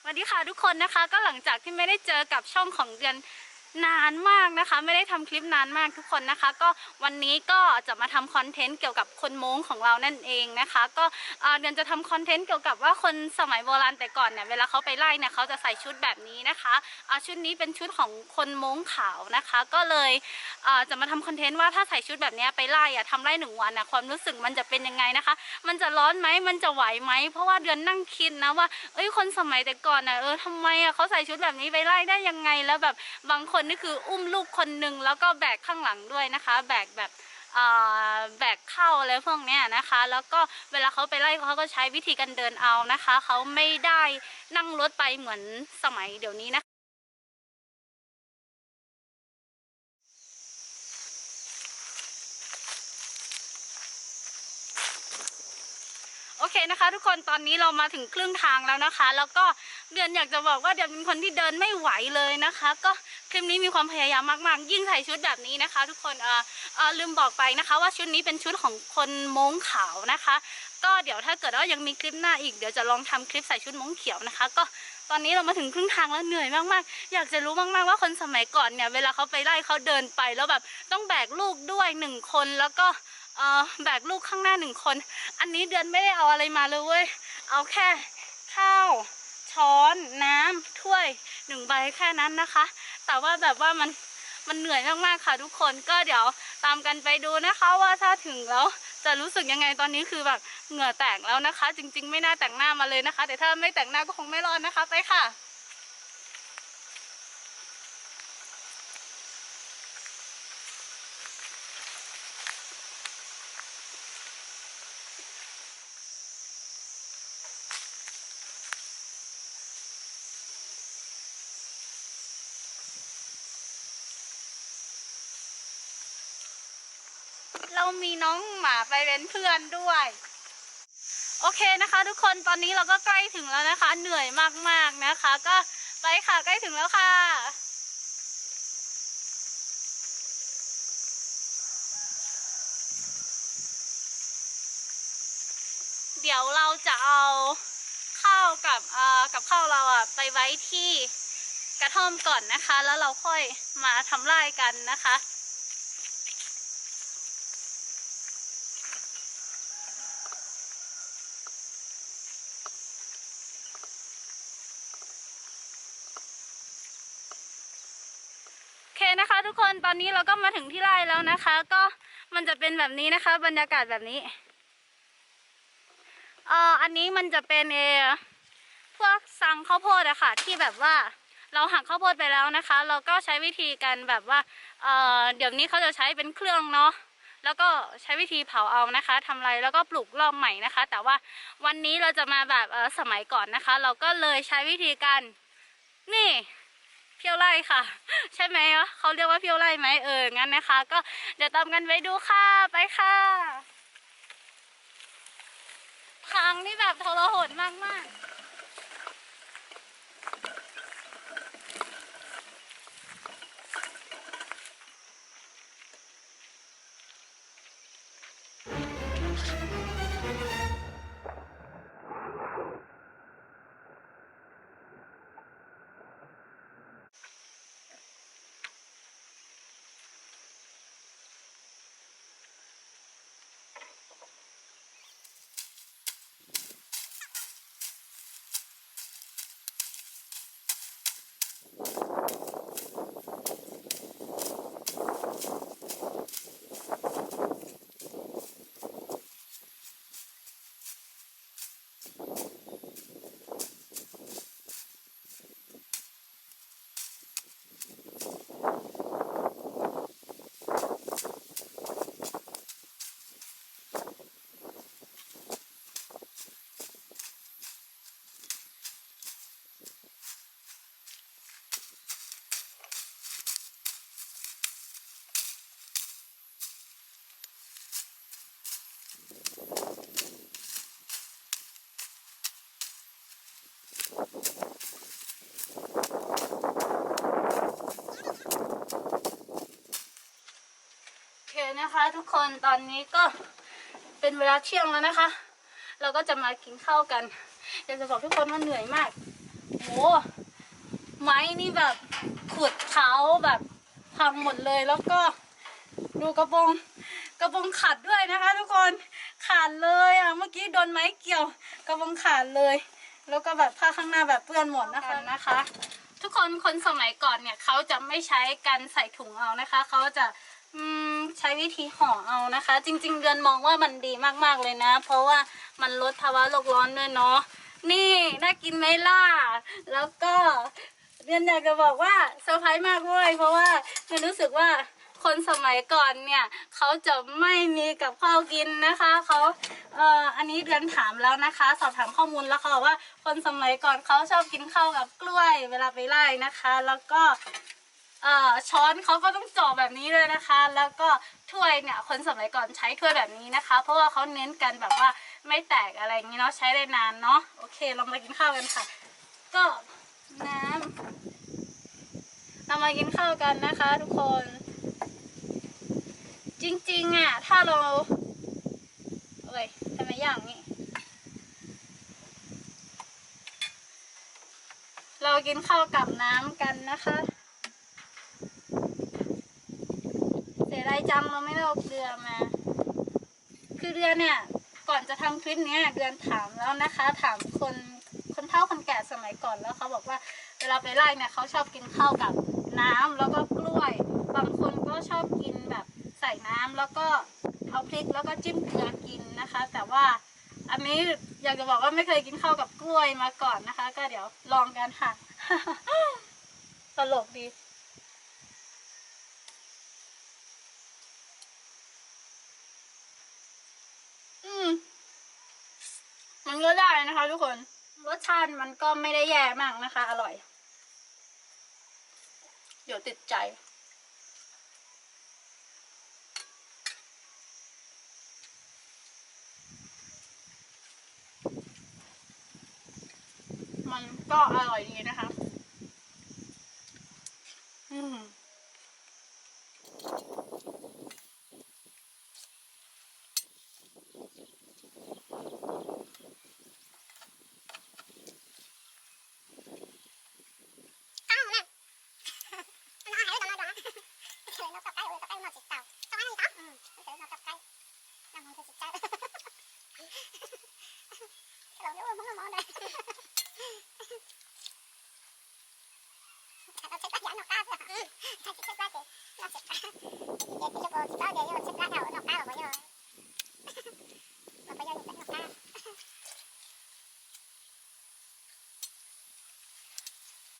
สวัสดีค่ะทุกคนนะคะก็หลังจากที่ไม่ได้เจอกับช่องของเดือนนานมากนะคะไม่ได้ทำคลิปนานมากทุกคนนะคะก็วันนี้ก็จะมาทำคอนเทนต์เกี่ยวกับคนม้งของเรานั่นเองนะคะก็เดือนจะทำคอนเทนต์เกี่ยวกับว่าคนสมัยโบราณแต่ก่อนเนี่ยเวลาเขาไปไล่เนี่ยเขาจะใส่ชุดแบบนี้นะคะชุดนี้เป็นชุดของคนม้งขาวนะคะก็เลยจะมาทำคอนเทนต์ว่าถ้าใส่ชุดแบบนี้ไปไล่ทำไล่1 วันความรู้สึกมันจะเป็นยังไงนะคะมันจะร้อนไหมมันจะไหวไหมเพราะว่าเดือนนั่งคิดนะว่าคนสมัยแต่ก่อนทำไมเขาใส่ชุดแบบนี้ไปไล่ได้ยังไงแล้วแบบบางคนนี่คืออุ้มลูกคนหนึ่งแล้วก็แบกข้างหลังด้วยนะคะแบกแบบแบกเข้าอะไรพวกนี้นะคะแล้วก็เวลาเขาไปไล่เขาก็ใช้วิธีการเดินเอานะคะเขาไม่ได้นั่งรถไปเหมือนสมัยเดี๋ยวนี้นะคะโอเคนะคะทุกคนตอนนี้เรามาถึงครึ่งทางแล้วนะคะแล้วก็เดือนอยากจะบอกว่าเดือนเป็นคนที่เดินไม่ไหวเลยนะคะก็คลิปนี้มีความพยายามมากๆยิ่งใส่ชุดแบบนี้นะคะทุกคนลืมบอกไปนะคะว่าชุดนี้เป็นชุดของคนม้งขาวนะคะก็เดี๋ยวถ้าเกิดว่ายังมีคลิปหน้าอีกเดี๋ยวจะลองทำคลิปใส่ชุดม้งเขียวนะคะก็ตอนนี้เรามาถึงครึ่งทางแล้วเหนื่อยมากๆอยากจะรู้มากๆว่าคนสมัยก่อนเนี่ยเวลาเขาไปไล่เขาเดินไปแล้วแบบต้องแบกลูกด้วย1 คนแล้วก็แบกลูกข้างหน้า1 คนอันนี้เดือนไม่ได้เอาอะไรมาเลยเว้ยเอาแค่ข้าวช้อนน้ำถ้วย1 ใบแค่นั้นนะคะแต่ว่าแบบว่ามันเหนื่อยมากๆค่ะทุกคนก็เดี๋ยวตามกันไปดูนะคะว่าถ้าถึงแล้วจะรู้สึกยังไงตอนนี้คือแบบเหงื่อแตกแล้วนะคะจริงๆไม่น่าแต่งหน้ามาเลยนะคะแต่ถ้าไม่แต่งหน้าก็คงไม่รอดนะคะไปค่ะเรามีน้องหมาไปเป็นเพื่อนด้วยโอเคนะคะทุกคนตอนนี้เราก็ใกล้ถึงแล้วนะคะเหนื่อยมากๆนะคะก็ไปค่ะใกล้ถึงแล้วค่ะเดี๋ยวเราจะเอาข้าวกับข้าวเราไปไว้ที่กระท่อมก่อนนะคะแล้วเราค่อยมาทำไร่กันนะคะโอเคนะคะทุกคนตอนนี้เราก็มาถึงที่ไร่แล้วนะคะก็มันจะเป็นแบบนี้นะคะบรรยากาศแบบนี้อันนี้มันจะเป็นพวกซังข้าวโพดอะค่ะที่แบบว่าเราหักข้าวโพดไปแล้วนะคะเราก็ใช้วิธีการแบบว่าเดี๋ยวนี้เขาจะใช้เป็นเครื่องเนาะแล้วก็ใช้วิธีเผาเอานะคะทำไรแล้วก็ปลูกรอบใหม่นะคะแต่ว่าวันนี้เราจะมาแบบสมัยก่อนนะคะเราก็เลยใช้วิธีการนี่เพี้ยวไร่ค่ะใช่ไหมเขาเรียกว่าเพี้ยวไร่ไหมงั้นนะคะก็เดี๋ยวตามกันไปดูค่ะไปค่ะทางนี่แบบทรหดมากๆโอเคนะคะทุกคนตอนนี้ก็เป็นเวลาเที่ยงแล้วนะคะเราก็จะมากินข้าวกันอยากจะบอกทุกคนว่าเหนื่อยมาก โหไม้นี่แบบขุดเท้าแบบพังหมดเลยแล้วก็ดูกระโปรงขาดด้วยนะคะ ทุกคนขาดเลยอ่ะเมื่อกี้โดนไม้เกี่ยวกระโปรงขาดเลย แล้วก็แบบผ้าข้างหน้าแบบเปื้อนหมดนะคะ ทุกคนสมัยก่อนเนี่ยเขาจะไม่ใช้การใส่ถุงเอานะคะเขาจะใช้วิธีห่อเอานะคะ จริงๆเดือนมองว่ามันดีมากๆเลยนะเพราะว่ามันลดภาวะโลกร้อนด้วยเนาะนี่น่ากินไหมล่ะแล้วก็เดือนอยากจะบอกว่าเซอร์ไพรส์มากด้วยเพราะว่าเดือนรู้สึกว่าคนสมัยก่อนเนี่ยเขาจะไม่มีกับข้าวกินนะคะเขาอันนี้เดือนถามแล้วนะคะสอบถามข้อมูลแล้วเขาบอกว่าคนสมัยก่อนเขาชอบกินข้าวกับกล้วยเวลาไปไล่นะคะแล้วก็ช้อนเขาก็ต้องจ่อแบบนี้เลยนะคะแล้วก็ถ้วยเนี่ยคนสมัยก่อนใช้ถ้วยแบบนี้นะคะเพราะว่าเขาเน้นกันแบบว่าไม่แตกอะไรอย่างนี้เนาะใช้ได้นานเนาะโอเคเรามากินข้าวกันค่ะก็น้ำเรามากินข้าวกันนะคะทุกคนจริงๆอ่ะถ้าเราเอ้ยทำไมอย่างนี้เรากินข้าวกับน้ำกันนะคะเสียดายจังเราไม่ได้เอาเกลือมาคือเดือนเนี่ยก่อนจะทำคลิปนี้เดือนถามแล้วนะคะถามคนเฒ่าคนแก่สมัยก่อนแล้วเขาบอกว่าเวลาไปไล่เนี่ยเขาชอบกินข้าวกับน้ำแล้วก็กล้วยบางคนก็ชอบกินแบบใส่น้ำแล้วก็เอาพริกแล้วก็จิ้มเกลือกินนะคะแต่ว่าอันนี้อยากจะบอกว่าไม่เคยกินข้าวกับกล้วยมาก่อนนะคะก็เดี๋ยวลองกันค่ะ ตลกดีมันก็ได้นะคะทุกคนรสชาติมันก็ไม่ได้แย่มากนะคะอร่อยเดี๋ยวติดใจมันก็อร่อยดีนะคะ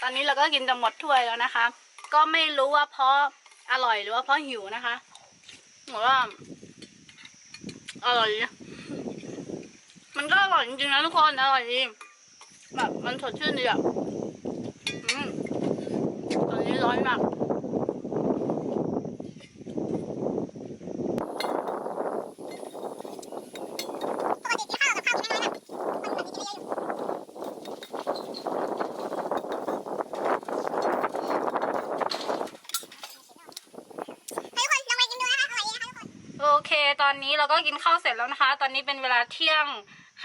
ตอนนี้เราก็กินจะหมดถ้วยแล้วนะคะก็ไม่รู้ว่าเพราะอร่อยหรือว่าเพราะหิวนะคะหรือว่าอร่อยมันก็อร่อยจริงๆนะทุกคนอร่อยดีแบบมันสดชื่นดีอ่ะตอนนี้ร้อนมากโอเคตอนนี้เราก็กินข้าวเสร็จแล้วนะคะตอนนี้เป็นเวลาเที่ยง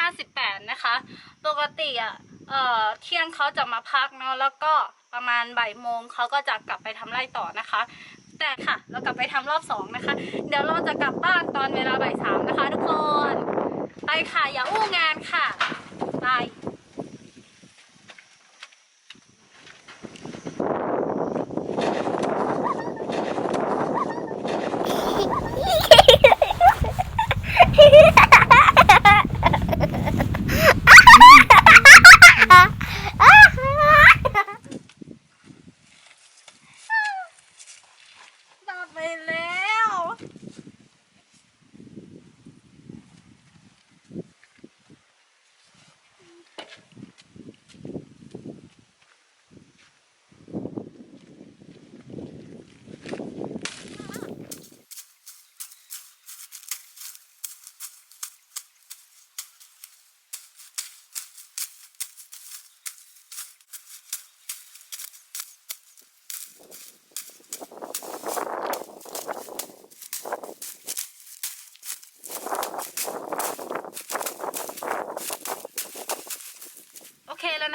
58นะคะปกติเที่ยงเขาจะมาพักเนาะแล้วก็ประมาณบ่ายโมงเขาก็จะกลับไปทำไร่ต่อนะคะแต่ค่ะเรากลับไปทำรอบ2นะคะเดี๋ยวเราจะกลับบ้านตอนเวลาบ่าย3นะคะทุกคนไปค่ะอย่าอู้งานค่ะบายไปแล้ว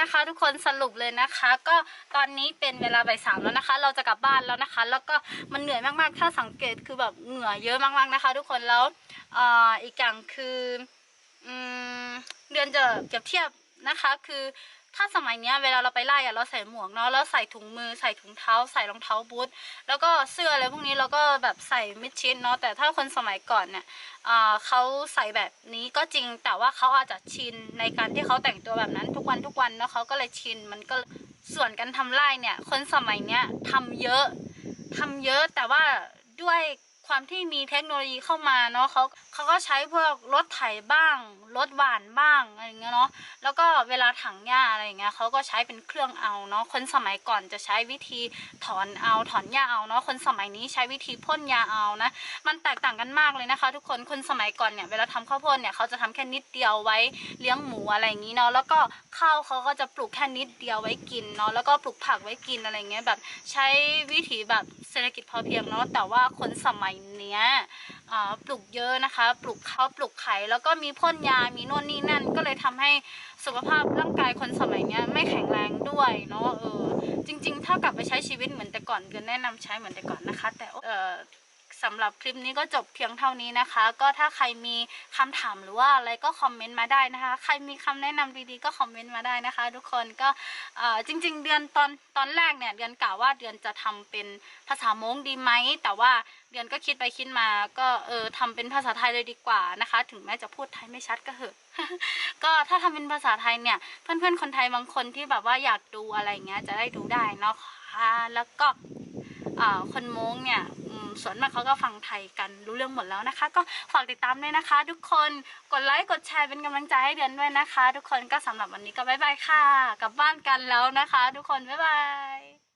นะคะ ทุกคนสรุปเลยนะคะ ก็ตอนนี้เป็นเวลาบ่าย 3แล้วนะคะ เราจะกลับบ้านแล้วนะคะ แล้วก็มันเหนื่อยมากๆถ้าสังเกตคือแบบเหงื่อเยอะมากๆนะคะ ทุกคนแล้วอีกอย่างคือเดือนจะเปรียบเทียบนะคะคือถ้าสมัยนี้เวลาเราไปไล่เราใส่หมวกเนาะแล้วใส่ถุงมือใส่ถุงเท้าใส่รองเท้าบูทแล้วก็เสื้ออะไรพวกนี้เราก็แบบใส่มิดชิดเนาะแต่ถ้าคนสมัยก่อนเนี่ยเขาใส่แบบนี้ก็จริงแต่ว่าเขาอาจจะชินในการที่เขาแต่งตัวแบบนั้นทุกวันเนาะเขาก็เลยชินมันก็ส่วนการทำไร่เนี่ยคนสมัยเนี้ยทำเยอะแต่ว่าด้วยความที่มีเทคโนโลยีเข้ามาเนาะเขาก็ใช้พวกรถไถบ้างรถหว่านบ้างอะไรเงี้ยเนาะแล้วก็เวลาถังหญ้าอะไรเงี้ยเขาก็ใช้เป็นเครื่องเอาเนาะคนสมัยก่อนจะใช้วิธีถอนหญ้าเอาเนาะคนสมัยนี้ใช้วิธีพ่นยาเอานะมันแตกต่างกันมากเลยนะคะทุกคนสมัยก่อนเนี่ยเวลาทำข้าวโพดเนี่ยเขาจะทำแค่นิดเดียวไว้เลี้ยงหมูอะไรอย่างนี้เนาะแล้วก็ข้าวเขาก็จะปลูกแค่นิดเดียวไว้กินเนาะแล้วก็ปลูกผักไว้กินอะไรเงี้ยแบบใช้วิถีแบบเศรษฐกิจพอเพียงเนาะแต่ว่าคนสมัยเนี้ยปลูกเยอะนะคะปลูกข้าวปลูกไข่แล้วก็มีพ่นยามีโน่นนี่นั่นก็เลยทำให้สุขภาพร่างกายคนสมัยเนี้ยไม่แข็งแรงด้วยเนาะจริงๆถ้ากลับไปใช้ชีวิตเหมือนแต่ก่อนก็แนะนำใช้เหมือนแต่ก่อนนะคะแต่สำหรับคลิปนี้ก็จบเพียงเท่านี้นะคะก็ถ้าใครมีคำถามหรือว่าอะไรก็คอมเมนต์มาได้นะคะใครมีคำแนะนำดีๆก็คอมเมนต์มาได้นะคะทุกคนก็จริงๆเดือนตอนแรกเนี่ยเดือนกล่าวว่าเดือนจะทำเป็นภาษามงดีไหมแต่ว่าเดือนก็คิดไปคิดมาก็ทำเป็นภาษาไทยเลยดีกว่านะคะถึงแม้จะพูดไทยไม่ชัดก็เหอะ ก็ถ้าทำเป็นภาษาไทยเนี่ยเพื่อนๆคนไทยบางคนที่แบบว่าอยากดูอะไรเงี้ยจะได้ดูได้เนาะค่ะแล้วก็คนม้งเนี่ยส่วนมากเขาก็ฟังไทยกันรู้เรื่องหมดแล้วนะคะก็ฝากติดตามด้วยนะคะทุกคนกดไลค์กดแชร์เป็นกำลังใจให้เดือนด้วยนะคะทุกคนก็สำหรับวันนี้ก็บ๊ายบายค่ะกลับบ้านกันแล้วนะคะทุกคนบ๊ายบาย